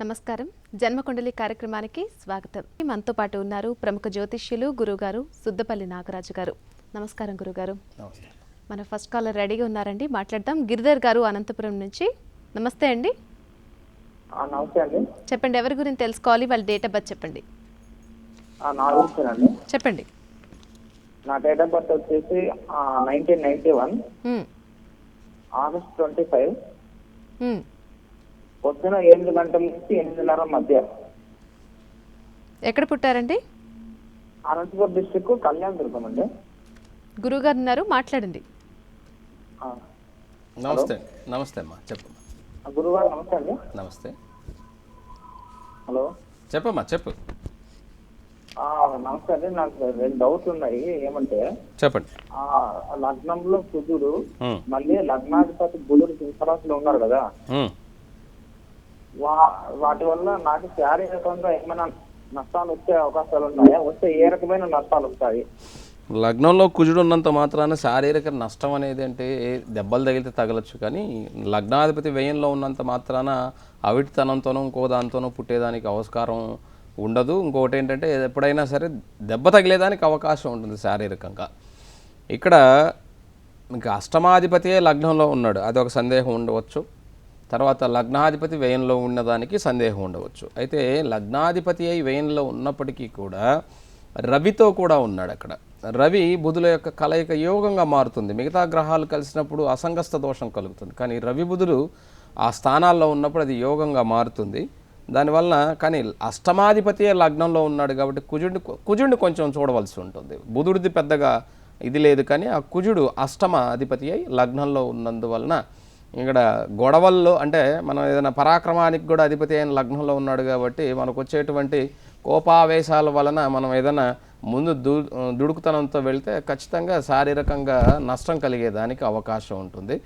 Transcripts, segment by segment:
నమస్కారం. జన్మకుండలి కార్యక్రమానికి స్వాగతం. మనతో పాటు ఉన్నారు ప్రముఖ జ్యోతిష్యులు గురుగారు సుద్దపల్లి నాగరాజు గారు. నమస్కారం గురుగారు. మన ఫస్ట్ కాలర్ రెడీగా ఉన్నారండి, మాట్లాడదాం. గిరిధర్ గారు అనంతపురం నుంచి. నమస్తే అండి. నమస్తే అండి. చెప్పండి, ఎవరి గురించి తెలుసుకోవాలి? వాళ్ళ డేట్ ఆఫ్ బర్త్ చెప్పండి. చెప్పండి. నా డేట్ ఆఫ్ బర్త్ వచ్చేసి 1991 ఆగస్ట్ 25 పొద్దున 8 గంటల నుంచి 8:30 మధ్య. ఎక్కడ పుట్టారండి? అనంతపురం డిస్ట్రిక్ట్ కళ్యాణదుర్గం అండి. గురుగారు ఉన్నారు, మాట్లాడండి. నమస్తే. నమస్తే అమ్మా, చెప్పమ్మా. గురుగారు నమస్తే అండి. నమస్తే. హలో, చెప్పమ్మా, చెప్పు. నమస్తే అండి. నాకు 2 డౌట్లు ఉన్నాయి. ఏమంటే చెప్పండి. లగ్నంలో కుజుడు, మళ్ళీ లగ్నాధిపతి బుధుడు సింహరాశిలో ఉన్నారు కదా, వాటి వల్ల నాకు శారీరకంగా ఏమైనా నష్టాలు వచ్చే అవకాశాలు ఉన్నాయా? వస్తే ఏ రకమైన నష్టాలు వస్తాయి? లగ్నంలో కుజుడు ఉన్నంత మాత్రాన శారీరక నష్టం అనేది అంటే దెబ్బలు తగిలితే తగలచ్చు, కానీ లగ్నాధిపతి వ్యయంలో ఉన్నంత మాత్రాన అవిటితనంతోనూ ఇంకో దాంతోనూ పుట్టేదానికి ఆస్కారం ఉండదు. ఇంకొకటి ఏంటంటే ఎప్పుడైనా సరే దెబ్బ తగిలేదానికి అవకాశం ఉంటుంది శారీరకంగా. ఇక్కడ ఇంకా అష్టమాధిపతియే లగ్నంలో ఉన్నాడు, అది ఒక సందేహం ఉండవచ్చు. తర్వాత లగ్నాధిపతి వ్యయంలో ఉన్నదానికి సందేహం ఉండవచ్చు. అయితే లగ్నాధిపతి అయి వ్యయంలో ఉన్నప్పటికీ కూడా రవితో కూడా ఉన్నాడు అక్కడ. రవి బుధుల యొక్క కలయిక యోగంగా మారుతుంది. మిగతా గ్రహాలు కలిసినప్పుడు అసంగస్త దోషం కలుగుతుంది, కానీ రవి బుధుడు ఆ స్థానాల్లో ఉన్నప్పుడు అది యోగంగా మారుతుంది. దానివల్ల కానీ అష్టమాధిపతియే లగ్నంలో ఉన్నాడు కాబట్టి కుజుడిని కొంచెం చూడవలసి ఉంటుంది. బుధుడిది పెద్దగా ఇది లేదు, కానీ ఆ కుజుడు అష్టమ అధిపతి అయి లగ్నంలో ఉన్నందువలన ఇక్కడ గొడవల్లో అంటే మనం ఏదైనా పరాక్రమానికి కూడా అధిపతి అయిన లగ్నంలో ఉన్నాడు కాబట్టి మనకు వచ్చేటువంటి కోపావేశాల వలన మనం ఏదైనా ముందు దుడుకుతనంతో వెళ్తే ఖచ్చితంగా శారీరకంగా నష్టం కలిగేదానికి అవకాశం ఉంటుంది.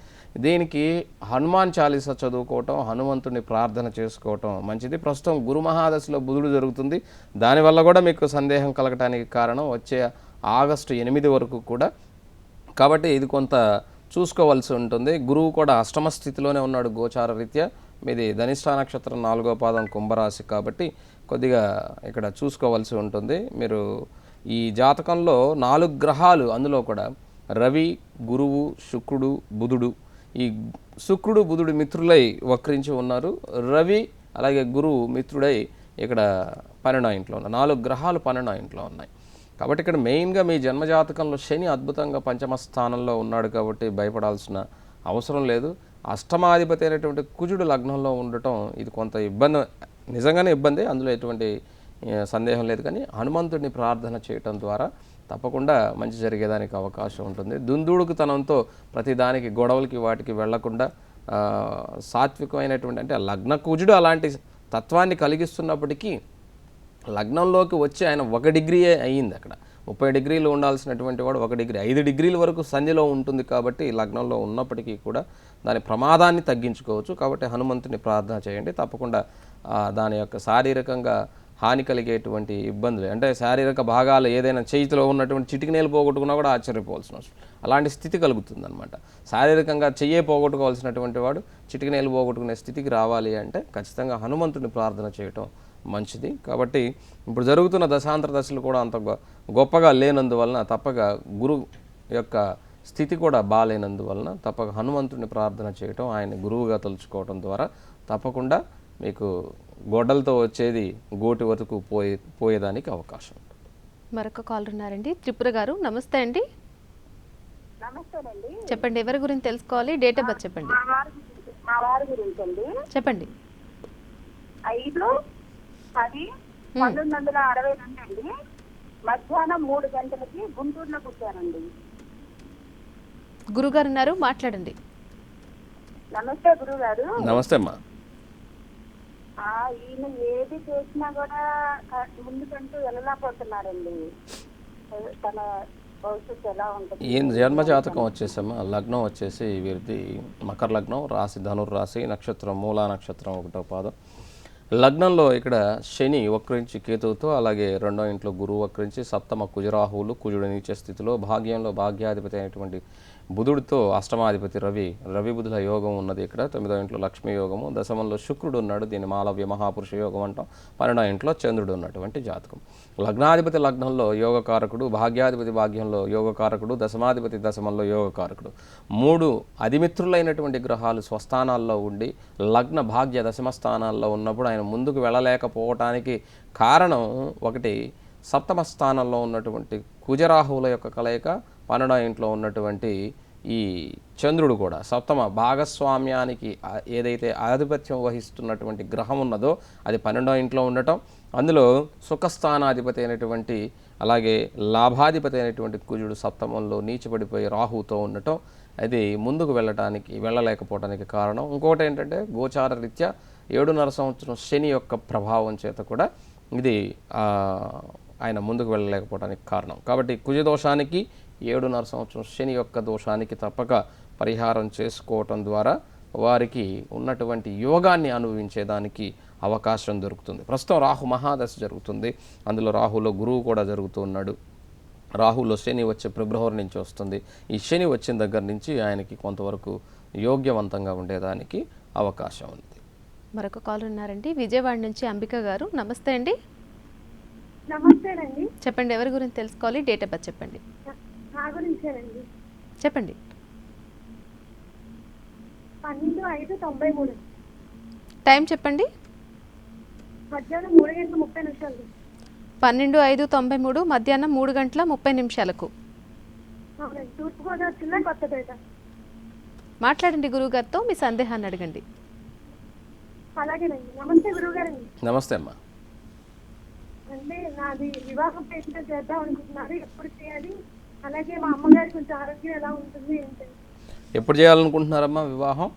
దీనికి హనుమాన్ చాలీసా చదువుకోవటం, హనుమంతుని ప్రార్థన చేసుకోవటం మంచిది. ప్రస్తుతం గురు మహాదశలో బుధుడు జరుగుతుంది, దానివల్ల కూడా మీకు సందేహం కలగటానికి కారణం వచ్చే ఆగస్టు 8 వరకు కూడా. కాబట్టి ఇది కొంత చూసుకోవాల్సి ఉంటుంది. గురువు కూడా అష్టమ స్థితిలోనే ఉన్నాడు గోచార రీత్యా. మీది ధనిష్ఠా నక్షత్రం 4వ పాదం కుంభరాశి కాబట్టి కొద్దిగా ఇక్కడ చూసుకోవాల్సి ఉంటుంది. మీరు ఈ జాతకంలో 4 గ్రహాలు, అందులో కూడా రవి, గురువు, శుక్రుడు, బుధుడు, ఈ శుక్రుడు బుధుడు మిత్రులై వక్రించి ఉన్నారు. రవి అలాగే గురువు మిత్రుడై ఇక్కడ 12వ ఇంట్లో ఉన్నారు. 4 గ్రహాలు 12వ ఇంట్లో ఉన్నాయి. కాబట్టి ఇక్కడ మెయిన్గా మీ జన్మజాతకంలో శని అద్భుతంగా పంచమ స్థానంలో ఉన్నాడు కాబట్టి భయపడాల్సిన అవసరం లేదు. అష్టమాధిపతి అయినటువంటి కుజుడు లగ్నంలో ఉండటం ఇది కొంత ఇబ్బంది, నిజంగానే ఇబ్బంది, అందులో ఎటువంటి సందేహం లేదు. కానీ హనుమంతుడిని ప్రార్థన చేయటం ద్వారా తప్పకుండా మంచి జరిగేదానికి అవకాశం ఉంటుంది. దుందుడుకుతనంతో ప్రతిదానికి గొడవలకి వాటికి వెళ్లకుండా సాత్వికమైనటువంటి అంటే లగ్న కుజుడు అలాంటి తత్వాన్ని కలిగిస్తున్నప్పటికీ లగ్నంలోకి వచ్చి ఆయన 1 డిగ్రీయే అయ్యింది. అక్కడ 30 డిగ్రీలు ఉండాల్సినటువంటి వాడు 1 డిగ్రీ 5 డిగ్రీల వరకు సంధిలో ఉంటుంది కాబట్టి లగ్నంలో ఉన్నప్పటికీ కూడా దాని ప్రమాదాన్ని తగ్గించుకోవచ్చు. కాబట్టి హనుమంతుని ప్రార్థన చేయండి, తప్పకుండా దాని యొక్క శారీరకంగా హాని కలిగేటువంటి ఇబ్బందులు అంటే శారీరక భాగాలు ఏదైనా చేతిలో ఉన్నటువంటి చిటికినేలు పోగొట్టుకున్నా కూడా ఆశ్చర్యపోవాల్సిన అవసరం అలాంటి స్థితి కలుగుతుంది అనమాట. శారీరకంగా చెయ్యే పోగొట్టుకోవాల్సినటువంటి వాడు చిటికినేలు పోగొట్టుకునే స్థితికి రావాలి అంటే ఖచ్చితంగా హనుమంతుని ప్రార్థన చేయటం మంచిది. కాబట్టి ఇప్పుడు జరుగుతున్న దశాంతర దశలు కూడా అంత గొప్పగా లేనందువలన తప్పక గురు యొక్క స్థితి కూడా బాగాలేనందువలన తప్పక హనుమంతుడిని ప్రార్థన చేయటం, ఆయన గురువుగా తలుచుకోవటం ద్వారా తప్పకుండా మీకు గొడ్డలతో వచ్చేది గోటి వరకు పోయేదానికి అవకాశం ఉంటుంది. మరొక కాలర్ ఉన్నారండి, త్రిపుర గారు. నమస్తే అండి. నమస్తేనండి. చెప్పండి, ఎవరి గురించి తెలుసుకోవాలి? డేట్ ఆఫ్ బర్త్ చెప్పండి. మా వారి గురించి అండి. చెప్పండి. 5/10/1962 అండి. మధ్యాహ్నం 3 గంటలకి గుంటూరులో పుట్టారండి. గురుగారు ఉన్నారు, మాట్లాడండి. నమస్తే గురుగారు. నమస్తే అమ్మా. ఈయన ఏది చేసినా కూడా ముందుకంటూ వెళ్ళలేకపోతున్నారండి. తన భవిష్యత్తు ఎలా ఉంటుంది? ఈయన జన్మజాతకం వచ్చేసమ్మా లగ్నం వచ్చేసి వీరిది మకర లగ్నం, రాశి ధనుర్రాశి, నక్షత్రం మూలా నక్షత్రం 1వ పాదం. లగ్నంలో ఇక్కడ శని వక్రించి కేతువుతో, అలాగే 2వ ఇంట్లో గురువు వక్రించి, సప్తమ కుజరాహువులు, కుజుడు నీచ స్థితిలో, భాగ్యంలో భాగ్యాధిపతి అయినటువంటి బుధుడితో అష్టమాధిపతి రవి బుధుల యోగం ఉన్నది ఇక్కడ. 9వ ఇంట్లో లక్ష్మీ యోగము, దశమంలో శుక్రుడు ఉన్నాడు, దీన్ని మాలవ్య మహాపురుష యోగం అంటాం. 12వ ఇంట్లో చంద్రుడు ఉన్నటువంటి జాతకం. లగ్నాధిపతి లగ్నంలో యోగకారకుడు, భాగ్యాధిపతి భాగ్యంలో యోగకారకుడు, దశమాధిపతి దశమంలో యోగకారకుడు. 3 అధిమిత్రులైనటువంటి గ్రహాలు స్వస్థానాల్లో ఉండి లగ్న భాగ్య దశమ స్థానాల్లో ఉన్నప్పుడు ఆయన ముందుకు వెళ్ళలేకపోవటానికి కారణం ఒకటి, సప్తమ స్థానంలో ఉన్నటువంటి కుజరాహువుల యొక్క కలయిక, 12వ ఇంట్లో ఉన్నటువంటి ఈ చంద్రుడు కూడా సప్తమ భాగస్వామ్యానికి ఏదైతే ఆధిపత్యం వహిస్తున్నటువంటి గ్రహం ఉన్నదో అది 12వ ఇంట్లో ఉండటం, అందులో సుఖస్థానాధిపతి అయినటువంటి అలాగే లాభాధిపతి అయినటువంటి కుజుడు సప్తమంలో నీచపడిపోయి రాహుతో ఉండటం, అది ముందుకు వెళ్ళలేకపోవడానికి కారణం. ఇంకోటి ఏంటంటే గోచార రీత్యా 7.5 సంవత్సరం శని యొక్క ప్రభావం చేత కూడా ఇది ఆయన ముందుకు వెళ్ళలేకపోవడానికి కారణం. కాబట్టి కుజదోషానికి 7.5 సంవత్సరం శని యొక్క దోషానికి తప్పక పరిహారం చేసుకోవటం ద్వారా వారికి ఉన్నటువంటి యోగాన్ని అనుభవించేదానికి అవకాశం దొరుకుతుంది. ప్రస్తుతం రాహు మహాదశ జరుగుతుంది, అందులో రాహులో గురువు కూడా జరుగుతూ ఉన్నాడు. రాహులో శని వచ్చే ఫిబ్రవరి నుంచి వస్తుంది. ఈ శని వచ్చిన దగ్గర నుంచి ఆయనకి కొంతవరకు యోగ్యవంతంగా ఉండేదానికి అవకాశం ఉంది. మరొక కాల్ ఉన్నారండి, విజయవాడ నుంచి అంబిక గారు. నమస్తే అండి. నమస్తేనండి. చెప్పండి, ఎవరి గురించి తెలుసుకోవాలి? డేట్ ఆఫ్ బర్త్ చెప్పండి. నా గురించేనండి. చెప్పండి. 12/5/93. టైం చెప్పండి. మధ్యాహ్నం 3:30 12/5/93 మధ్యాహ్నం 3:30 అవునండి. తూర్పుగోదావరి జిల్లా కొత్తపేట. మాట్లాడండి గురువుగారితో, మీ సందేహాన్ని అడగండి. అలాగేనండి. నమస్తే గురువుగారండి. నమస్తే అమ్మా. అంటే నాది వివాహం పేషెంట్ చేద్దాం అనుకుంటున్నారు, ఎప్పుడు చేయాలి? అలాగే మా అమ్మగారి కొంచెం ఆరోగ్యం ఎలా ఉంటుంది ఏంటండి? ఎప్పుడు చేయాలనుకుంటున్నారమ్మా వివాహం?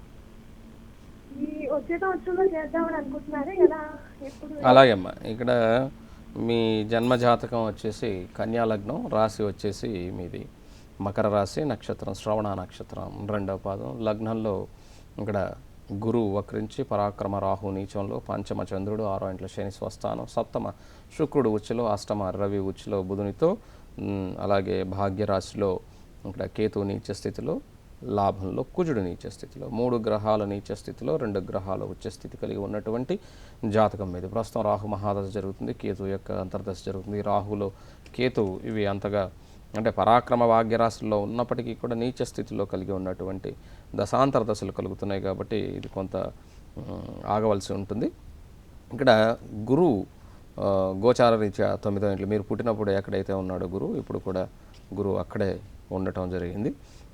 ఈ వచ్చే సంవత్సరంలో చేద్దామని అనుకుంటున్నారు, ఎలా ఎప్పుడు? అలాగే అమ్మా, ఇక్కడ మీ జన్మ జాతకం వచ్చేసి కన్యా లగ్నం, రాశి వచ్చేసి మీది మకర రాశి, నక్షత్రం శ్రవణ నక్షత్రం 2వ పాదం. లగ్నంలో ఇక్కడ గురువు వక్రించి పరాక్రమ రాహు నీచంలో, పంచమ చంద్రుడు 6వ ఇంట్లో శని స్వస్థానం, సప్తమ శుక్రుడు ఉచ్చులో, అష్టమ రవి ఉచ్చులో బుధునితో, అలాగే భాగ్యరాశిలో ఇక్కడ కేతు నీచ స్థితిలో, లాభంలో కుజుడు నీచ స్థితిలో. 3 గ్రహాల నీచ స్థితిలో 2 గ్రహాల ఉచ్చ స్థితి కలిగి ఉన్నటువంటి జాతకం మీద ప్రస్తుతం రాహు మహాదశ జరుగుతుంది, కేతు యొక్క అంతర్దశ జరుగుతుంది. రాహులో కేతు ఇవి అంతగా అంటే పరాక్రమ భాగ్యరాశుల్లో ఉన్నప్పటికీ కూడా నీచ స్థితిలో కలిగి ఉన్నటువంటి దశాంతర దశలు కలుగుతున్నాయి కాబట్టి ఇది కొంత ఆగవలసి ఉంటుంది. ఇక్కడ గురువు గోచార రీత్యా 9వ ఇంట్లో మీరు పుట్టినప్పుడు ఎక్కడైతే ఉన్నాడో గురువు, ఇప్పుడు కూడా గురువు అక్కడే ఉండటం జరిగింది.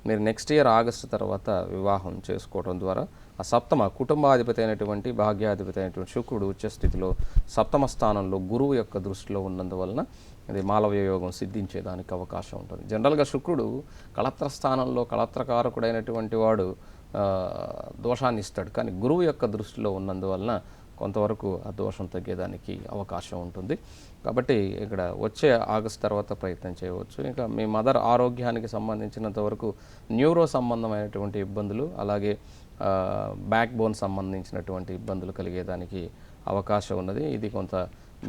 మీరు నెక్స్ట్ ఇయర్ ఆగస్టు తర్వాత వివాహం చేసుకోవడం ద్వారా ఆ సప్తమ కుటుంబాధిపతి అయినటువంటి భాగ్యాధిపతి అయినటువంటి శుక్రుడు ఉచ్చ స్థితిలో సప్తమ స్థానంలో గురువు యొక్క దృష్టిలో ఉన్నందువలన ఇది మాలవ్య యోగం సిద్ధించేదానికి అవకాశం ఉంటుంది. జనరల్గా శుక్రుడు కళత్ర స్థానంలో కళత్రకారకుడైనటువంటి వాడు దోషాన్ని ఇస్తాడు, కానీ గురువు యొక్క దృష్టిలో ఉన్నందువలన కొంతవరకు ఆ దోషం తగ్గేదానికి అవకాశం ఉంటుంది. కాబట్టి ఇక్కడ వచ్చే ఆగస్టు తర్వాత ప్రయత్నం చేయవచ్చు. ఇంకా మీ మదర్ ఆరోగ్యానికి సంబంధించినంత వరకు న్యూరో సంబంధమైనటువంటి ఇబ్బందులు, అలాగే బ్యాక్ బోన్ సంబంధించినటువంటి ఇబ్బందులు కలిగేదానికి అవకాశం ఉన్నది. ఇది కొంత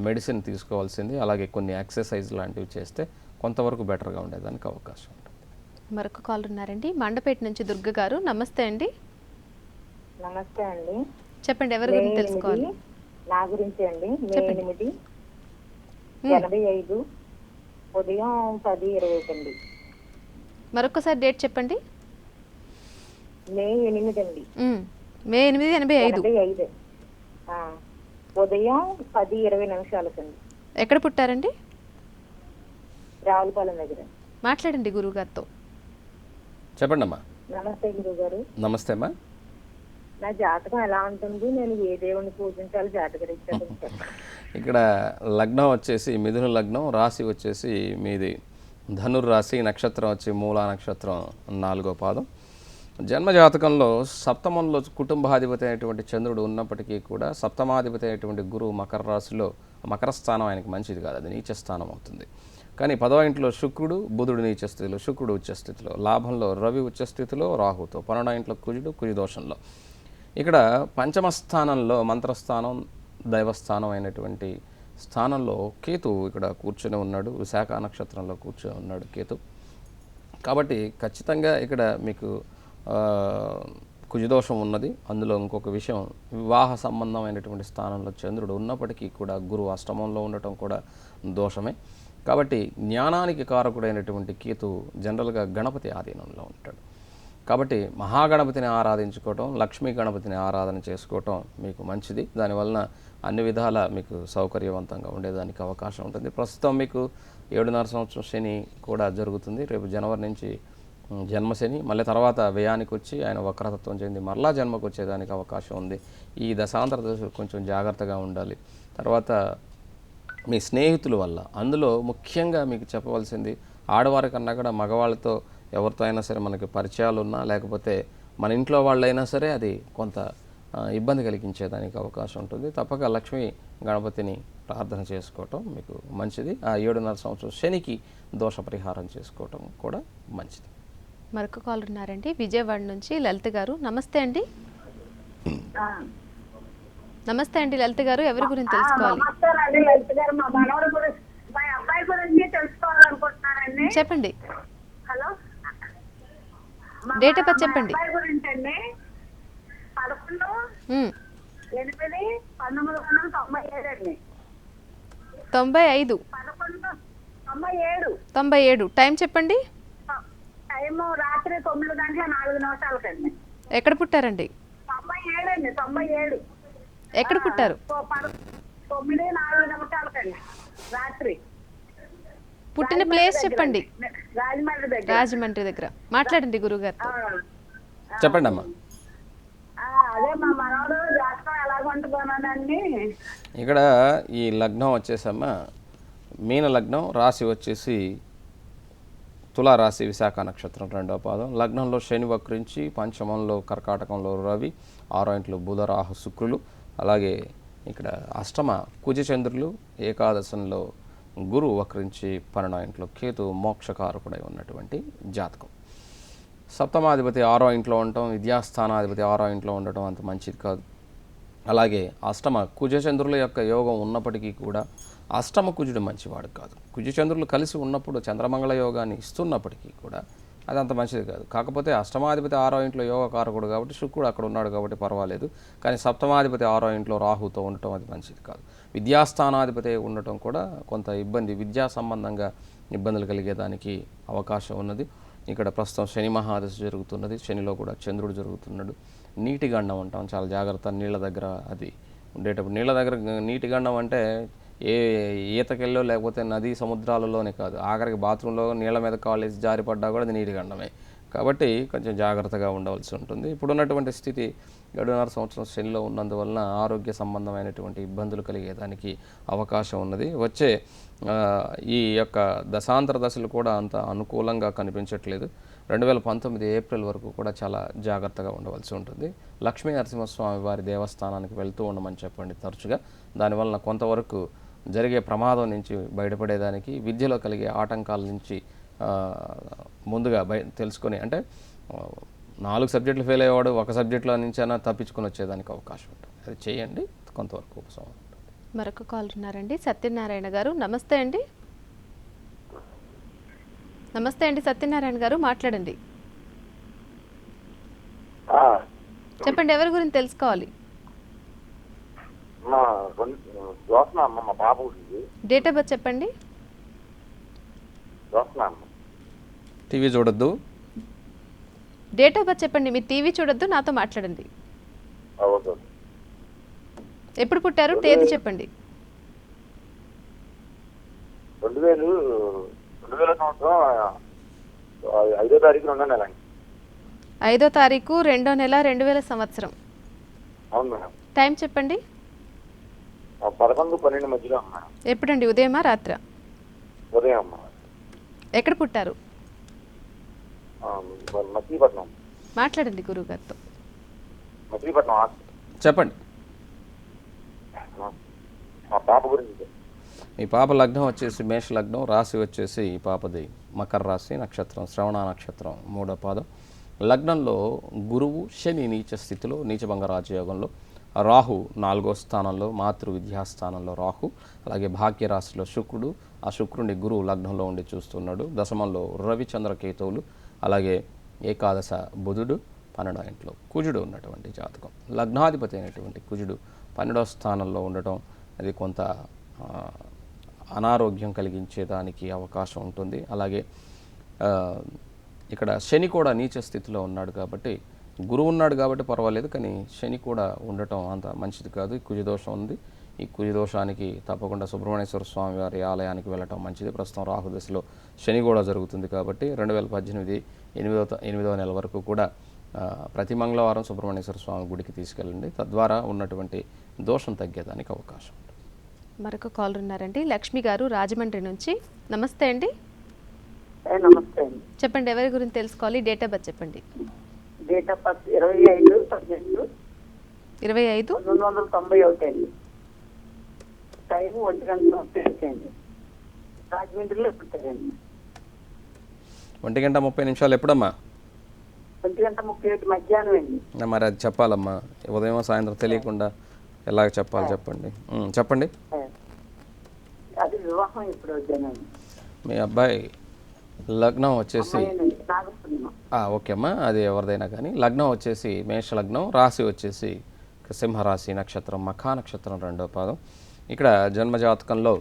మెడిసిన్ తీసుకోవాల్సింది, అలాగే కొన్ని ఎక్సర్సైజ్ లాంటివి చేస్తే కొంతవరకు బెటర్గా ఉండేదానికి అవకాశం ఉంటుంది. మరొక కాల్ ఉన్నారండి, మండపేట నుంచి దుర్గ గారు. నమస్తే అండి. నమస్తే అండి. చెప్పండి, ఎవరి గురించి తెలుసుకోవాలి? నా గురించి అండి. మే 8, 85 ఉదయం 10:20 అండి. మరొకసారి డేట్ చెప్పండి. మే 8 అండి. మే 8, 85 ఉదయం 10:20 అండి. ఎక్కడ పుట్టారండి? రావులపాలెం దగ్గర. మాట్లాడండి గురువుగారితో. చెప్పండి అమ్మా. నమస్తే గురువు గారు. నమస్తే అమ్మా. నా జాతకం ఎలా ఉంటుంది, నేను ఏ దేవుని పూజించాలి జాతక రీత్యా? ఇక్కడ లగ్నం వచ్చేసి మిథున లగ్నం, రాశి వచ్చేసి మీది ధనుర్రాశి, నక్షత్రం వచ్చి మూలా నక్షత్రం 4వ పాదం. జన్మజాతకంలో సప్తమంలో కుటుంబాధిపతి అయినటువంటి చంద్రుడు ఉన్నప్పటికీ కూడా సప్తమాధిపతి అయినటువంటి గురువు మకర రాశిలో, మకర స్థానం ఆయనకి మంచిది కాదు, అది నీచ స్థానం అవుతుంది. కానీ 10వ ఇంట్లో శుక్రుడు, బుధుడు నీచ స్థితిలో, శుక్రుడు ఉచ్చస్థితిలో, లాభంలో రవి ఉచ్చస్థితిలో రాహుతో, 12వ ఇంట్లో కుజుడు కుజదోషంలో. ఇక్కడ పంచమ స్థానంలో మంత్రస్థానం, దైవస్థానం అయినటువంటి స్థానంలో కేతు ఇక్కడ కూర్చొని ఉన్నాడు, విశాఖ నక్షత్రంలో కూర్చొని ఉన్నాడు కేతు. కాబట్టి ఖచ్చితంగా ఇక్కడ మీకు ఆ, కుజదోషం ఉన్నది. అందులో ఇంకొక విషయం, వివాహ సంబంధమైనటువంటి స్థానంలో చంద్రుడు ఉన్నప్పటికీ కూడా గురువు అష్టమంలో ఉండటం కూడా దోషమే. కాబట్టి జ్ఞానానికి కారకుడైనటువంటి కేతు జనరల్గా గణపతి ఆధీనంలో ఉంటాడు. కాబట్టి మహాగణపతిని ఆరాధించుకోవటం, లక్ష్మీ గణపతిని ఆరాధన చేసుకోవటం మీకు మంచిది. దానివలన అన్ని విధాల మీకు సౌకర్యవంతంగా ఉండేదానికి అవకాశం ఉంటుంది. ప్రస్తుతం మీకు 7.5 సంవత్సరం శని కూడా జరుగుతుంది. రేపు జనవరి నుంచి జన్మశని, మళ్ళీ తర్వాత వ్యయానికి వచ్చి ఆయన వక్రతత్వం చెంది మరలా జన్మకు వచ్చేదానికి అవకాశం ఉంది. ఈ దశాంతర దశలు కొంచెం జాగ్రత్తగా ఉండాలి. తర్వాత మీ స్నేహితుల వల్ల, అందులో ముఖ్యంగా మీకు చెప్పవలసింది, ఆడవారి కన్నా కూడా మగవాళ్ళతో ఎవరితో అయినా సరే మనకి పరిచయాలు ఉన్నా లేకపోతే మన ఇంట్లో వాళ్ళైనా సరే అది కొంత ఇబ్బంది కలిగించేదానికి అవకాశం ఉంటుంది. తప్పక లక్ష్మీ గణపతిని ప్రార్థన చేసుకోవటం మీకు మంచిది. ఆ 7.5 సంవత్సరం శనికి దోష పరిహారం చేసుకోవటం కూడా మంచిది. మరొక కాల్ ఉన్నారండి, విజయవాడ నుంచి లలిత గారు. నమస్తే అండి. నమస్తే అండి లలిత గారు, ఎవరి గురించి తెలుసుకోవాలి? నమస్తేనండి లలిత గారు. మా మనవడి గురించి, మా అబ్బాయి గురించి తెలుసుకోవాలనుకుంటున్నానండి. చెప్పండి. హలో, మా డేట్ ఆఫ్ బర్త్ చెప్పండి. అబ్బాయి గురించి అండి. 11/8/1997 అండి. 95. 11/97. టైం చెప్పండి. టైము రాత్రి 9:04 ఎక్కడ పుట్టారండి? 97 అండి. 97. ఎక్కడ పుట్టారు? 9:04 రాత్రి. పుట్టిన ప్లేస్ చెప్పండి. రాజమండ్రి దగ్గర. రాజమండ్రి దగ్గర. మాట్లాడండి గురుగారితో. చెప్పండి అమ్మా. అదే మా మనవడు జాతకం ఎలాగుంటుందోనండి. ఇక్కడ ఈ లగ్నం వచ్చేసమ్మా మీన లగ్నం, రాశి వచ్చేసి తులారాశి, విశాఖ నక్షత్రం 2వ పాదం. లగ్నంలో శని వక్రించి, పంచమంలో కర్కాటకంలో రవి, 6వ ఇంట్లో బుధ రాహు శుక్రులు, అలాగే ఇక్కడ అష్టమ కుజచంద్రులు, ఏకాదశంలో గురువు వక్రించి, 12వ ఇంట్లో కేతు మోక్షకారకుడై ఉన్నటువంటి జాతకం. సప్తమాధిపతి 6వ ఇంట్లో ఉండటం, విద్యాస్థానాధిపతి 6వ ఇంట్లో ఉండటం అంత మంచిది కాదు. అలాగే అష్టమ కుజచంద్రుల యొక్క యోగం ఉన్నప్పటికీ కూడా అష్టమ కుజుడు మంచివాడు కాదు. కుజచంద్రులు కలిసి ఉన్నప్పుడు చంద్రమంగళ యోగాన్ని ఇస్తున్నప్పటికీ కూడా అది అంత మంచిది కాదు. కాకపోతే అష్టమాధిపతి 6వ ఇంట్లో యోగకారకుడు కాబట్టి శుక్రుడు అక్కడ ఉన్నాడు కాబట్టి పర్వాలేదు. కానీ సప్తమాధిపతి 6వ ఇంట్లో రాహుతో ఉండటం అది మంచిది కాదు. విద్యాస్థానాధిపతి ఉండటం కూడా కొంత ఇబ్బంది, విద్యా సంబంధంగా ఇబ్బందులు కలిగేదానికి అవకాశం ఉన్నది. ఇక్కడ ప్రస్తుతం శని మహాదశ జరుగుతున్నది. శనిలో కూడా చంద్రుడు జరుగుతున్నాడు. నీటి గండం అంటాం, చాలా జాగ్రత్త నీళ్ళ దగ్గర అది ఉండేటప్పుడు. నీళ్ళ దగ్గర నీటి గండం అంటే ఏ ఈతకెళ్ళో లేకపోతే నది సముద్రాలలోనే కాదు, ఆఖరికి బాత్రూంలో నీళ్ళ మీద కాలేసి జారిపడ్డా కూడా అది నీటి గండమే. కాబట్టి కొంచెం జాగ్రత్తగా ఉండవలసి ఉంటుంది. ఇప్పుడున్నటువంటి స్థితి 7.5 సంవత్సరం శనిలో ఉన్నందువలన ఆరోగ్య సంబంధమైనటువంటి ఇబ్బందులు కలిగేదానికి అవకాశం ఉన్నది. వచ్చే ఈ యొక్క దశాంతర దశలు కూడా అంత అనుకూలంగా కనిపించట్లేదు. 2019 ఏప్రిల్ వరకు కూడా చాలా జాగ్రత్తగా ఉండవలసి ఉంటుంది. లక్ష్మీ నరసింహస్వామి వారి దేవస్థానానికి వెళ్తూ ఉండమని చెప్పండి తరచుగా. దానివలన కొంతవరకు జరిగే ప్రమాదం నుంచి బయటపడేదానికి, విద్యలో కలిగే ఆటంకాల నుంచి ముందుగా తెలుసుకొని, అంటే 4 సబ్జెక్టులు ఫెయిల్ అయ్యేవాడు 1 సబ్జెక్టులో నుంచైనా తప్పించుకొని వచ్చేదానికి అవకాశం ఉంటుంది. అది చేయండి, కొంతవరకు ఉపశమనం ఉంటుంది. మరొక కాల్ ఉన్నారండి, సత్యనారాయణ గారు. నమస్తే అండి. నమస్తే అండి సత్యనారాయణ గారు, మాట్లాడండి. చెప్పండి, ఎవరి గురించి తెలుసుకోవాలి? మా పాప గురించి. డేట్ ఆఫ్ బర్త్ చెప్పండి. టీవీ చూడొద్దు. డేట్ ఆఫ్ బర్త్ చెప్పండి. మీరు టీవీ చూడొద్దు, నాతో మాట్లాడండి. ఎప్పుడు పుట్టారు, తేదీ చెప్పండి. 2000 సంవత్సరం 5వ తారీఖు 2వ నెల. 5వ తారీఖు 2వ నెల 2000 సంవత్సరం. అవును మేడం. టైం చెప్పండి. 11-12 మధ్యలో అమ్మా. ఎప్పుడండి, ఉదయమా రాత్రా? ఉదయం అమ్మా. ఎక్కడ పుట్టారు? మచిలీపట్నం. మాట్లాడండి గురుగారితో. మచిలీపట్నం. చెప్పండి. మా పాప గురించి. మీ పాప లగ్నం వచ్చేసి మేష లగ్నం, రాశి వచ్చేసి ఈ పాపది మకర రాశి, నక్షత్రం శ్రవణ నక్షత్రం 3వ పాదం. లగ్నంలో గురువు శని నీచ స్థితిలో, నీచభంగ రాజయోగంలో, రాహు 4వ స్థానంలో, మాతృ విద్యాస్థానంలో రాహు, అలాగే భాగ్యరాశిలో శుక్రుడు, ఆ శుక్రుడిని గురువు లగ్నంలో ఉండి చూస్తున్నాడు. దశమంలో రవిచంద్ర కేతువులు, అలాగే ఏకాదశ బుధుడు, 12వ ఇంట్లో కుజుడు ఉన్నటువంటి జాతకం. లగ్నాధిపతి అయినటువంటి కుజుడు 12వ స్థానంలో ఉండటం అది కొంత అనారోగ్యం కలిగించేదానికి అవకాశం ఉంటుంది. అలాగే ఇక్కడ శని కూడా నీచ స్థితిలో ఉన్నాడు కాబట్టి, గురువు ఉన్నాడు కాబట్టి పర్వాలేదు, కానీ శని కూడా ఉండటం అంత మంచిది కాదు. కుజదోషం ఉంది. ఈ కుజదోషానికి తప్పకుండా సుబ్రహ్మణ్యేశ్వర స్వామి వారి ఆలయానికి వెళ్ళటం మంచిది. ప్రస్తుతం రాహు దశలో శని కూడా జరుగుతుంది కాబట్టి 2018 8వ నెల వరకు కూడా ప్రతి మంగళవారం సుబ్రహ్మణ్యేశ్వర స్వామి గుడికి తీసుకెళ్ళండి. తద్వారా ఉన్నటువంటి దోషం తగ్గేదానికి అవకాశం ఉంటుంది. మరొక కాలర్ ఉన్నారండి, లక్ష్మి గారు రాజమండ్రి నుంచి. నమస్తే అండి. నమస్తే అండి. చెప్పండి, ఎవరి గురించి తెలుసుకోవాలి? డేట్ ఆఫ్ బర్త్ చెప్పండి. డేట్ ఆఫ్ బర్త్ 25/12/1991 అండి. టైం 1:30 రాజమండ్రిలో పుట్టారండి. 1:30 ఎప్పుడమ్మా? 1:37 మధ్యాహ్నం అండి. మరి అది చెప్పాలమ్మా, ఉదయం సాయంత్రం తెలియకుండా ఎలాగ చెప్పాలి చెప్పండి. చెప్పండి. అది వివాహం ఇప్పుడు వద్దానండి. మీ అబ్బాయి లగ్నం వచ్చేసి నాగపూర్ణిమ. ఓకే అమ్మా, అది ఎవరిదైనా కానీ. లగ్నం వచ్చేసి మేష లగ్నం, రాశి వచ్చేసి సింహరాశి, నక్షత్రం మఖా నక్షత్రం 2వ పాదం. ఇక్కడ జన్మజాతకంలో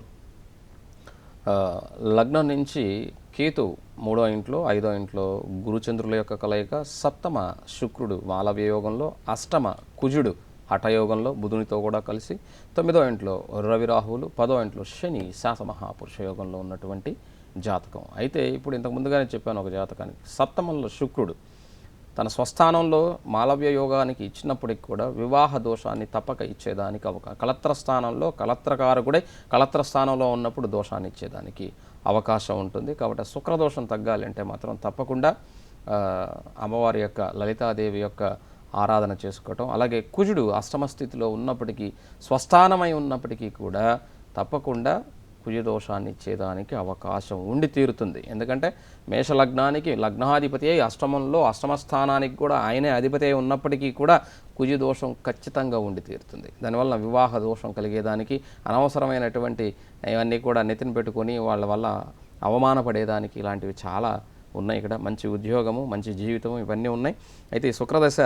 లగ్నం నుంచి కేతు 3వ ఇంట్లో, 5వ ఇంట్లో గురుచంద్రుల యొక్క కలయిక, సప్తమ శుక్రుడు మాలవ్య యోగంలో, అష్టమ కుజుడు హఠయోగంలో బుధునితో కూడా కలిసి, 9వ ఇంట్లో రవి రాహువులు, 10వ ఇంట్లో శని శాసమహాపురుష యోగంలో ఉన్నటువంటి జాతకం. అయితే ఇప్పుడు ఇంతకు ముందుగానే చెప్పాను ఒక జాతకానికి, సప్తమంలో శుక్రుడు తన స్వస్థానంలో మాలవ్య యోగానికి ఇచ్చినప్పటికి కూడా వివాహ దోషాన్ని తప్పక ఇచ్చేదానికి అవకాశం. కళత్ర స్థానంలో కళత్రకారకుడే కళత్ర స్థానంలో ఉన్నప్పుడు దోషాన్ని ఇచ్చేదానికి అవకాశం ఉంటుంది. కాబట్టి శుక్రదోషం తగ్గాలి అంటే మాత్రం తప్పకుండా అమ్మవారి యొక్క లలితాదేవి యొక్క ఆరాధన చేసుకోవటం. అలాగే కుజుడు అష్టమ స్థితిలో ఉన్నప్పటికీ, స్వస్థానమై ఉన్నప్పటికీ కూడా తప్పకుండా కుజదోషాన్ని ఇచ్చేదానికి అవకాశం ఉండి తీరుతుంది. ఎందుకంటే మేషలగ్నానికి లగ్నాధిపతి అయి అష్టమంలో, అష్టమ స్థానానికి కూడా ఆయనే అధిపతి అయి ఉన్నప్పటికీ కూడా కుజదోషం ఖచ్చితంగా ఉండి తీరుతుంది. దానివల్ల వివాహ దోషం కలిగేదానికి, అనవసరమైనటువంటి ఇవన్నీ కూడా నెత్తిన పెట్టుకొని వాళ్ళ వల్ల అవమానపడేదానికి ఇలాంటివి చాలా ఉన్నాయి. ఇక్కడ మంచి ఉద్యోగము, మంచి జీవితము ఇవన్నీ ఉన్నాయి. అయితే ఈ శుక్రదశ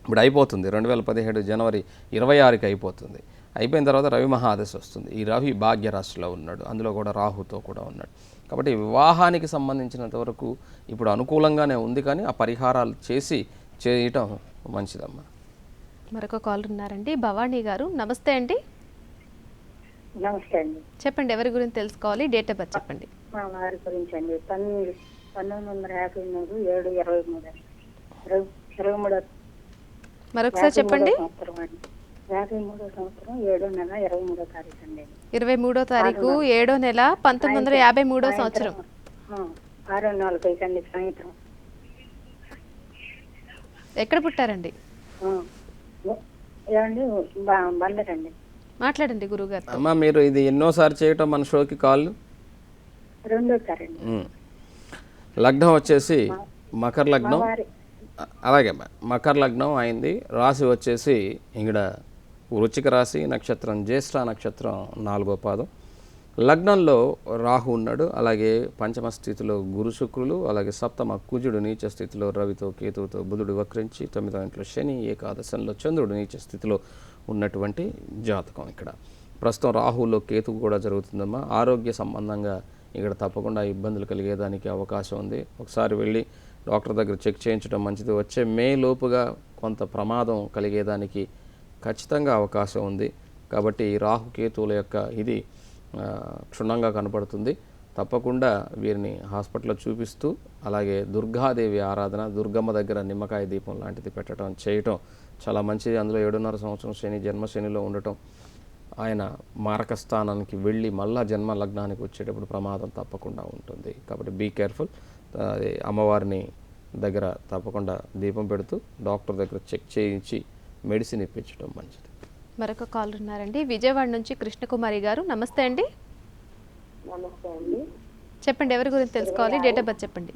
ఇప్పుడు అయిపోతుంది. 2017 జనవరి 26కి అయిపోతుంది. అయిపోయిన తర్వాత రవి మహాదశ వస్తుంది. ఈ రవి భాగ్యరాశిలో ఉన్నాడు, అందులో కూడా రాహుతో కూడా ఉన్నాడు. కాబట్టి వివాహానికి సంబంధించినంత వరకు ఇప్పుడు అనుకూలంగానే ఉంది, కానీ ఆ పరిహారాలు చేయటం మంచిదమ్మా. మరొక కాలర్ ఉన్నారండి, భవానీ గారు. నమస్తే అండి. నమస్తే అండి. చెప్పండి, ఎవరి గురించి తెలుసుకోవాలి? డేట్ ఆఫ్ బర్త్ చెప్పండి. మా వారి గురించి అండి. 1953 మరొకసారి చెప్పండి. 53వ సంవత్సరం 7వ నెల 23వ తారీఖు అండి. 23వ తారీఖు 7వ నెల 1953వ సంవత్సరం 6:45 అండి సాయంత్రం. ఎక్కడ పుట్టారండి? ఏమండి బందరండి. మాట్లాడండి గురుగారు. అమ్మా, మీరు ఇది ఎన్నోసారి చేయటం మన షోకి కాళ్ళు? రెండోసారండి. లగ్నం వచ్చేసి మకర లగ్నం. అలాగే మకర లగ్నం అయింది. రాశి వచ్చేసి ఇక్కడ వృశ్చిక రాశి, నక్షత్రం జ్యేష్ఠ నక్షత్రం 4వ పాదం. లగ్నంలో రాహు ఉన్నాడు, అలాగే పంచమ స్థితిలో గురు శుక్రులు, అలాగే సప్తమ కుజుడు నీచ స్థితిలో రవితో కేతువుతో బుధుడు వక్రించి, 9వ ఇంట్లో శని, ఏకాదశంలో చంద్రుడు నీచ స్థితిలో ఉన్నటువంటి జాతకం. ఇక్కడ ప్రస్తుతం రాహులో కేతువు కూడా జరుగుతుందమ్మా. ఆరోగ్య సంబంధంగా ఇక్కడ తప్పకుండా ఇబ్బందులు కలిగేదానికి అవకాశం ఉంది. ఒకసారి వెళ్ళి డాక్టర్ దగ్గర చెక్ చేయించడం మంచిది. వచ్చే మే లోపుగా కొంత ప్రమాదం కలిగేదానికి ఖచ్చితంగా అవకాశం ఉంది. కాబట్టి రాహుకేతువుల యొక్క ఇది క్షుణ్ణంగా కనపడుతుంది. తప్పకుండా వీరిని హాస్పిటల్లో చూపిస్తూ, అలాగే దుర్గాదేవి ఆరాధన, దుర్గమ్మ దగ్గర నిమ్మకాయ దీపం లాంటిది చేయటం చాలా మంచిది. అందులో 7.5 సంవత్సరం శని జన్మశనిలో ఉండటం, ఆయన మారక స్థానానికి వెళ్ళి మళ్ళా జన్మ లగ్నానికి వచ్చేటప్పుడు ప్రమాదం తప్పకుండా ఉంటుంది. కాబట్టి బీ కేర్ఫుల్. అమ్మవారిని దగ్గర తప్పకుండా దీపం పెడుతూ డాక్టర్ దగ్గర చెక్ చేయించి మెడిసిన్ ఇప్పించడం మంచిది. మరొక కాలర్ ఉన్నారండి, విజయవాడ నుంచి కృష్ణకుమారి గారు. నమస్తే అండి. నమస్తే అండి. చెప్పండి, ఎవరి గురించి తెలుసుకోవాలి? డేట్ ఆఫ్ బర్త్ చెప్పండి.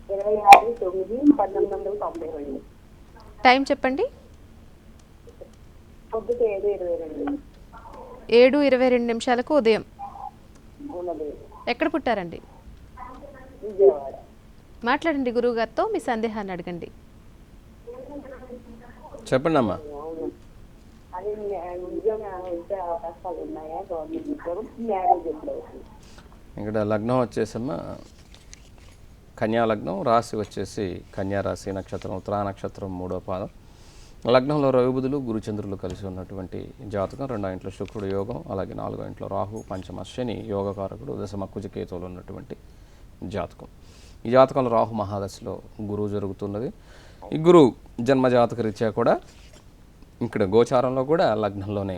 26/9/1992. టైం చెప్పండి. పొద్దుట 7:22 7:22 ఉదయం. ఉన్నది. ఎక్కడ పుట్టారండి? విజయవాడ. మాట్లాడండి గురువు గారితో, మీ సందేహాన్ని అడగండి. చెప్పండి అమ్మా. అవును. అది ఉద్యోగం ఉంటే అవకాశాలు ఉన్నాయా? గవర్నమెంట్ ఉద్యోగం, మ్యారేజ్ ఎప్పుడు అవుతుంది? ఇక్కడ లగ్నం వచ్చేసమ్మా కన్యా లగ్నం, రాశి వచ్చేసి కన్యా రాశి, నక్షత్రం ఉత్తరా నక్షత్రం 3వ పాదం. లగ్నంలో రవి బుధులు గురుచంద్రులు కలిసి ఉన్నటువంటి జాతకం. 2వ ఇంట్లో శుక్రుడు యోగం, అలాగే 4వ ఇంట్లో రాహు, పంచమ శని యోగకారకుడు, దశమ కుజకేతువులు ఉన్నటువంటి జాతకం. ఈ జాతకంలో రాహు మహాదశలో గురువు జరుగుతున్నది. ఈ గురువు జన్మజాతక రీత్యా కూడా ఇక్కడ గోచారంలో కూడా లగ్నంలోనే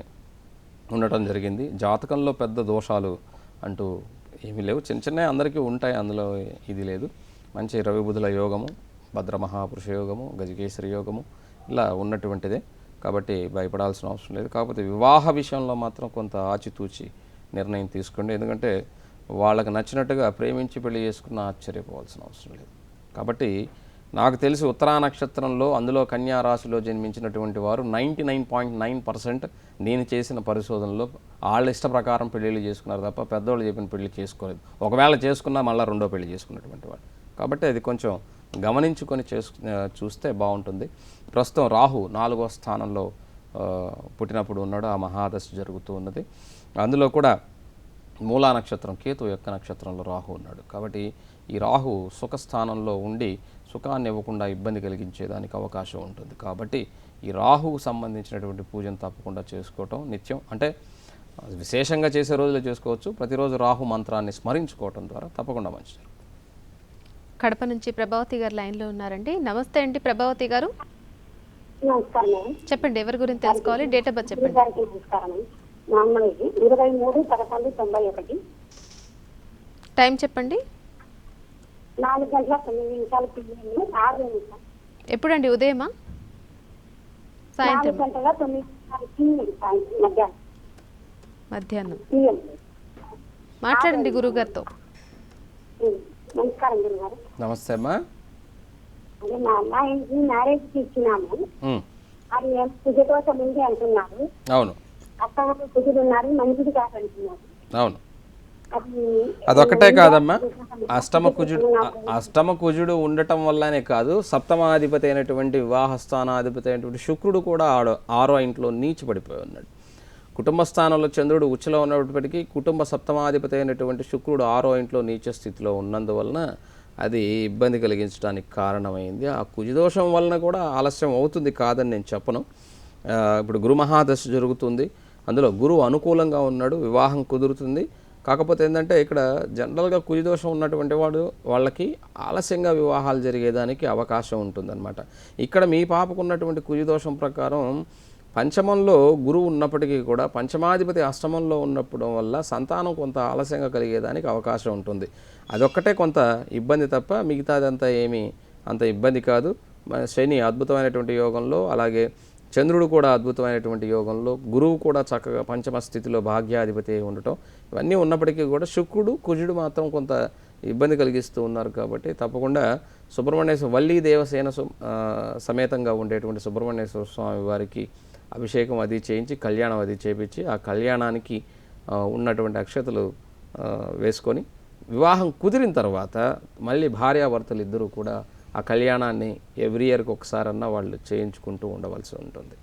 ఉండటం జరిగింది. జాతకంలో పెద్ద దోషాలు అంటూ ఏమీ లేవు, చిన్న చిన్న అందరికీ ఉంటాయి, అందులో ఇది లేదు. మంచి రవి బుధుల యోగము, భద్ర మహాపురుష యోగము, గజకేసరి యోగము ఇలా ఉన్నటువంటిదే, కాబట్టి భయపడాల్సిన అవసరం లేదు. కాకపోతే వివాహ విషయంలో మాత్రం కొంత ఆచితూచి నిర్ణయం తీసుకోండి. ఎందుకంటే వాళ్ళకి నచ్చినట్టుగా ప్రేమించి పెళ్లి చేసుకున్న ఆశ్చర్యపోవాల్సిన అవసరం లేదు. కాబట్టి నాకు తెలిసి ఉత్తరా నక్షత్రంలో అందులో కన్యా రాశిలో జన్మించినటువంటి వారు 99.9% నేను చేసిన పరిశోధనలో వాళ్ళ ఇష్ట ప్రకారం పెళ్ళిళ్ళు చేసుకున్నారు తప్ప పెద్దవాళ్ళు చెప్పిన పెళ్లి చేసుకోలేదు. ఒకవేళ చేసుకున్నా మళ్ళీ రెండో పెళ్లి చేసుకున్నటువంటి వాళ్ళు. కాబట్టి అది కొంచెం గమనించుకొని చూస్తే బాగుంటుంది. ప్రస్తుతం రాహు 4వ స్థానంలో పుట్టినప్పుడు ఉన్నాడు, ఆ మహాదశ జరుగుతూ ఉన్నది. అందులో కూడా మూలా నక్షత్రం, కేతు యొక్క నక్షత్రంలో రాహు ఉన్నాడు. కాబట్టి ఈ రాహు సుఖస్థానంలో ఉండి సుఖాన్ని ఇవ్వకుండా ఇబ్బంది కలిగించేదానికి అవకాశం ఉంటుంది. కాబట్టి ఈ రాహుకు సంబంధించినటువంటి పూజను తప్పకుండా చేసుకోవటం నిత్యం, అంటే విశేషంగా చేసే రోజులు చేసుకోవచ్చు, ప్రతిరోజు రాహు మంత్రాన్ని స్మరించుకోవటం ద్వారా తప్పకుండా మంచిది. కడప నుంచి ప్రభావతి గారు లైన్లో ఉన్నారండి. నమస్తే అండి ప్రభావతి గారు. నమస్కారం మేడం. చెప్పండి, ఎవరి గురించి తెలుసుకోవాలి? డేట్ ఆఫ్ బర్త్ చెప్పండి. నమస్కారం. మా అమ్మాయికి 23/11/91. టైం చెప్పండి. 4:09 PM 6 నిమిషాలు. ఎప్పుడండి? ఉదయమా సాయంత్రం? 4:09 PM మధ్యాహ్నం. మధ్యాహ్నం. PM. మాట్లాడండి గురువు గారితో. నమస్కారం గురుగారు. నమస్తే అమ్మా. అదే మా అమ్మాయికి మ్యారేజ్కి ఇచ్చినాము. అది కుజదోషం ఉంది అంటున్నారు. అవును అత్తగారు కుజుడు ఉన్నారు, మంచిది కాదంటున్నారు. అవును అదొక్కటే కాదమ్మా, అష్టమ కుజుడు ఉండటం వల్లనే కాదు, సప్తమాధిపతి అయినటువంటి వివాహ స్థానాధిపతి అయినటువంటి శుక్రుడు కూడా 6వ ఇంట్లో నీచిపడిపోయి ఉన్నాడు. కుటుంబ స్థానంలో చంద్రుడు ఉచ్చలో ఉన్నప్పటికీ కుటుంబ సప్తమాధిపతి అయినటువంటి శుక్రుడు 6వ ఇంట్లో నీచ స్థితిలో ఉన్నందువలన అది ఇబ్బంది కలిగించడానికి కారణమైంది. ఆ కుజదోషం వలన కూడా ఆలస్యం అవుతుంది కాదని నేను చెప్పను. ఇప్పుడు గురు మహాదశ జరుగుతుంది, అందులో గురువు అనుకూలంగా ఉన్నాడు, వివాహం కుదురుతుంది. కాకపోతే ఏంటంటే ఇక్కడ జనరల్గా కుజదోషం ఉన్నటువంటి వాళ్ళకి ఆలస్యంగా వివాహాలు జరిగేదానికి అవకాశం ఉంటుందన్నమాట. ఇక్కడ మీ పాపకు ఉన్నటువంటి కుజదోషం ప్రకారం పంచమంలో గురువు ఉన్నప్పటికీ కూడా పంచమాధిపతి అష్టమంలో ఉన్నప్పుడు వల్ల సంతానం కొంత ఆలస్యంగా కలిగేదానికి అవకాశం ఉంటుంది. అదొక్కటే కొంత ఇబ్బంది తప్ప మిగతాదంతా ఏమీ అంత ఇబ్బంది కాదు. శని అద్భుతమైనటువంటి యోగంలో, అలాగే చంద్రుడు కూడా అద్భుతమైనటువంటి యోగంలో, గురువు కూడా చక్కగా పంచమ స్థితిలో భాగ్యాధిపతి ఉండటం, ఇవన్నీ ఉన్నప్పటికీ కూడా శుక్రుడు కుజుడు మాత్రం కొంత ఇబ్బంది కలిగిస్తూ ఉన్నారు. కాబట్టి తప్పకుండా సుబ్రహ్మణ్యేశ్వర వల్లీ దేవసేన సమేతంగా ఉండేటువంటి సుబ్రహ్మణ్యేశ్వర స్వామి వారికి అభిషేకం అది చేయించి కళ్యాణం అది చేయించి ఆ కళ్యాణానికి ఉన్నటువంటి అక్షతలు వేసుకొని వివాహం కుదిరిన తర్వాత మళ్ళీ భార్యాభర్తలు ఇద్దరూ కూడా ఆ కళ్యాణాన్ని ఎవ్రీ ఇయర్కి ఒకసారన్నా వాళ్ళు చేయించుకుంటూ ఉండవలసి ఉంటుంది.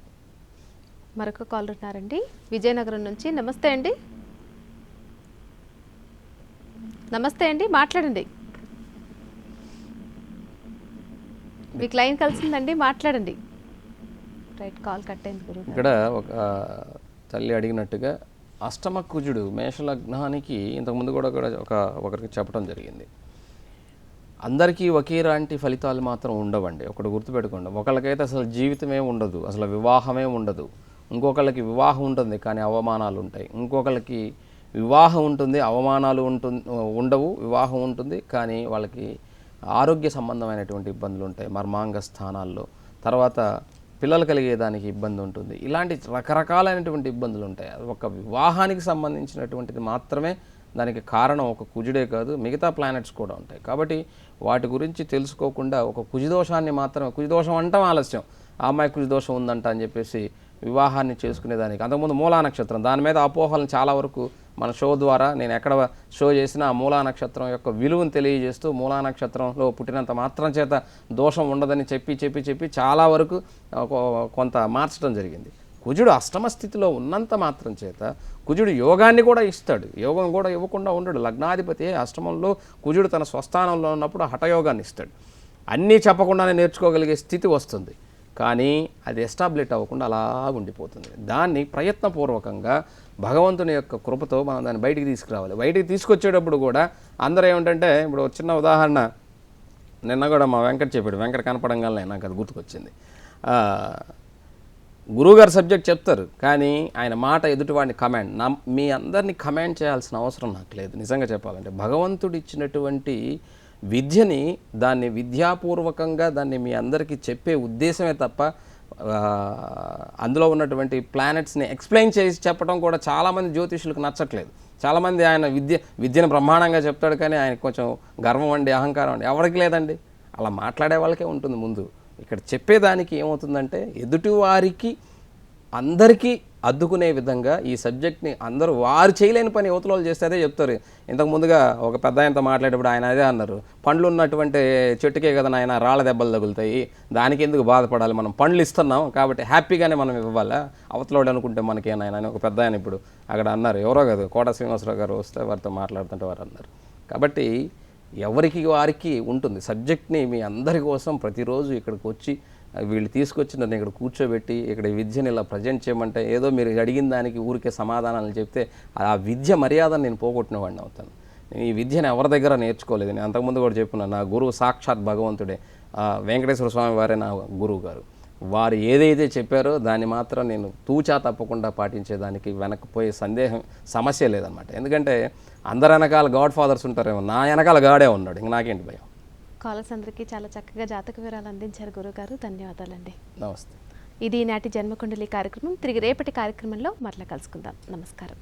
మరొక కాల్ ఉన్నారండి విజయనగరం నుంచి. నమస్తే అండి. నమస్తే అండి, మాట్లాడండి. మీకు లైన్ కలిసిందండి, మాట్లాడండి. రైట్, కాల్ కట్ అయింది గురువు. ఇక్కడ ఒక తల్లి అడిగినట్టుగా అష్టమ కుజుడు మేషలగ్నానికి ఇంతకుముందు కూడా ఒకరికి చెప్పడం జరిగింది. అందరికీ ఒకేలాంటి ఫలితాలు మాత్రం ఉండవండి. ఒకటి గుర్తుపెట్టుకోండి, ఒకళ్ళకైతే అసలు జీవితమే ఉండదు, అసలు వివాహమే ఉండదు. ఇంకొకళ్ళకి వివాహం ఉంటుంది కానీ అవమానాలు ఉంటాయి. ఇంకొకళ్ళకి వివాహం ఉంటుంది, అవమానాలు ఉండవు, వివాహం ఉంటుంది కానీ వాళ్ళకి ఆరోగ్య సంబంధమైనటువంటి ఇబ్బందులు ఉంటాయి మర్మాంగ స్థానాల్లో. తర్వాత పిల్లలు కలిగేదానికి ఇబ్బంది ఉంటుంది. ఇలాంటి రకరకాలైనటువంటి ఇబ్బందులు ఉంటాయి. అది ఒక వివాహానికి సంబంధించినటువంటిది మాత్రమే దానికి కారణం ఒక కుజుడే కాదు, మిగతా ప్లానెట్స్ కూడా ఉంటాయి. కాబట్టి వాటి గురించి తెలుసుకోకుండా ఒక కుజదోషాన్ని మాత్రమే, కుజదోషం అంటాం ఆలస్యం, ఆ అమ్మాయి కుజదోషం ఉందంట అని చెప్పేసి వివాహాన్ని చేసుకునేదానికి. అంతకుముందు మూలా నక్షత్రం దాని మీద అపోహలను చాలా వరకు మన షో ద్వారా నేను ఎక్కడ షో చేసినా ఆ మూలా నక్షత్రం యొక్క విలువను తెలియజేస్తూ మూలా నక్షత్రంలో పుట్టినంత మాత్రం చేత దోషం ఉండదని చెప్పి చాలా వరకు కొంత మార్చడం జరిగింది. కుజుడు అష్టమ స్థితిలో ఉన్నంత మాత్రం చేత కుజుడు యోగాన్ని కూడా ఇస్తాడు, యోగం కూడా ఇవ్వకుండా ఉండడు. లగ్నాధిపతి అష్టమంలో కుజుడు తన స్వస్థానంలో ఉన్నప్పుడు హఠయోగాన్ని ఇస్తాడు. అన్నీ చెప్పకుండానే నేర్చుకోగలిగే స్థితి వస్తుంది, కానీ అది ఎస్టాబ్లిష్ అవ్వకుండా అలా ఉండిపోతుంది. దాన్ని ప్రయత్నపూర్వకంగా భగవంతుని యొక్క కృపతో మనం దాన్ని బయటికి తీసుకురావాలి. బయటికి తీసుకొచ్చేటప్పుడు కూడా అందరూ ఏమిటంటే, ఇప్పుడు చిన్న ఉదాహరణ నిన్న కూడా మా వెంకట చెప్పాడు, వెంకట కనపడంగానే నాకు అది గుర్తుకొచ్చింది. గురువుగారు సబ్జెక్ట్ చెప్తారు, కానీ ఆయన మాట ఎదుటివాడిని కమాండ్. మీ అందరినీ కమాండ్ చేయాల్సిన అవసరం నాకు లేదు. నిజంగా చెప్పాలంటే భగవంతుడు ఇచ్చినటువంటి విద్యని దాన్ని విద్యాపూర్వకంగా దాన్ని మీ అందరికీ చెప్పే ఉద్దేశమే తప్ప అందులో ఉన్నటువంటి ప్లానెట్స్ని ఎక్స్ప్లెయిన్ చేసి చెప్పడం కూడా చాలామంది జ్యోతిషులకు నచ్చట్లేదు. చాలామంది ఆయన విద్యను బ్రహ్మాండంగా చెప్తాడు, కానీ ఆయన కొంచెం గర్వం అండి, అహంకారం అండి. ఎవరికి లేదండి, అలా మాట్లాడే వాళ్ళకే ఉంటుంది. ముందు ఇక్కడ చెప్పేదానికి ఏమవుతుందంటే ఎదుటివారికి అందరికీ అద్దుకునే విధంగా ఈ సబ్జెక్ట్ని అందరూ వారు చేయలేని పని యువతలో చేస్తే అదే చెప్తారు. ఇంతకు ముందుగా ఒక పెద్ద ఆయనతో మాట్లాడేటప్పుడు ఆయన అదే అన్నారు, పండ్లు ఉన్నటువంటి చెట్టుకే కదా నాయన రాళ్ళ దెబ్బలు తగులుతాయి, దానికి ఎందుకు బాధపడాలి, మనం పండ్లు ఇస్తున్నాం కాబట్టి హ్యాపీగానే మనం ఇవ్వాలా, అవతలోడు అనుకుంటే మనకేనాయన అని ఒక పెద్ద ఆయన ఇప్పుడు అక్కడ అన్నారు. ఎవరో కదా కోట శ్రీనివాసరావు గారు వస్తే వారితో మాట్లాడుతుంటే వారు అన్నారు. కాబట్టి ఎవరికి వారికి ఉంటుంది. సబ్జెక్ట్ని మీ అందరి కోసం ప్రతిరోజు ఇక్కడికి వచ్చి వీళ్ళు తీసుకొచ్చి నన్ను ఇక్కడ కూర్చోబెట్టి ఇక్కడ విద్యను ఇలా ప్రజెంట్ చేయమంటే ఏదో మీరు అడిగిన దానికి ఊరికే సమాధానాలు చెప్తే ఆ విద్య మర్యాదను నేను పోగొట్టిన వాడిని అవుతాను. నేను ఈ విద్యను ఎవరి దగ్గర నేర్చుకోలేదు. నేను అంతకుముందు కూడా చెప్పున్నాను, నా గురువు సాక్షాత్ భగవంతుడే, వెంకటేశ్వర స్వామి వారే నా గురువు గారు. వారు ఏదైతే చెప్పారో దాన్ని మాత్రం నేను తూచా తప్పకుండా పాటించేదానికి వెనకపోయే సమస్య లేదన్నమాట. ఎందుకంటే అందరు వెనకాల గాడ్ ఫాదర్స్ ఉంటారేమో, నా వెనకాల గాడే ఉన్నాడు, ఇంక నాకేంటి భయం. కాలర్స్ అందరికీ చాలా చక్కగా జాతక వివరాలు అందించారు గురుగారు, ధన్యవాదాలండి. నమస్తే. ఇది నాటి జన్మకుండలి కార్యక్రమం. తిరిగి రేపటి కార్యక్రమంలో మరలా కలుసుకుందాం. నమస్కారం.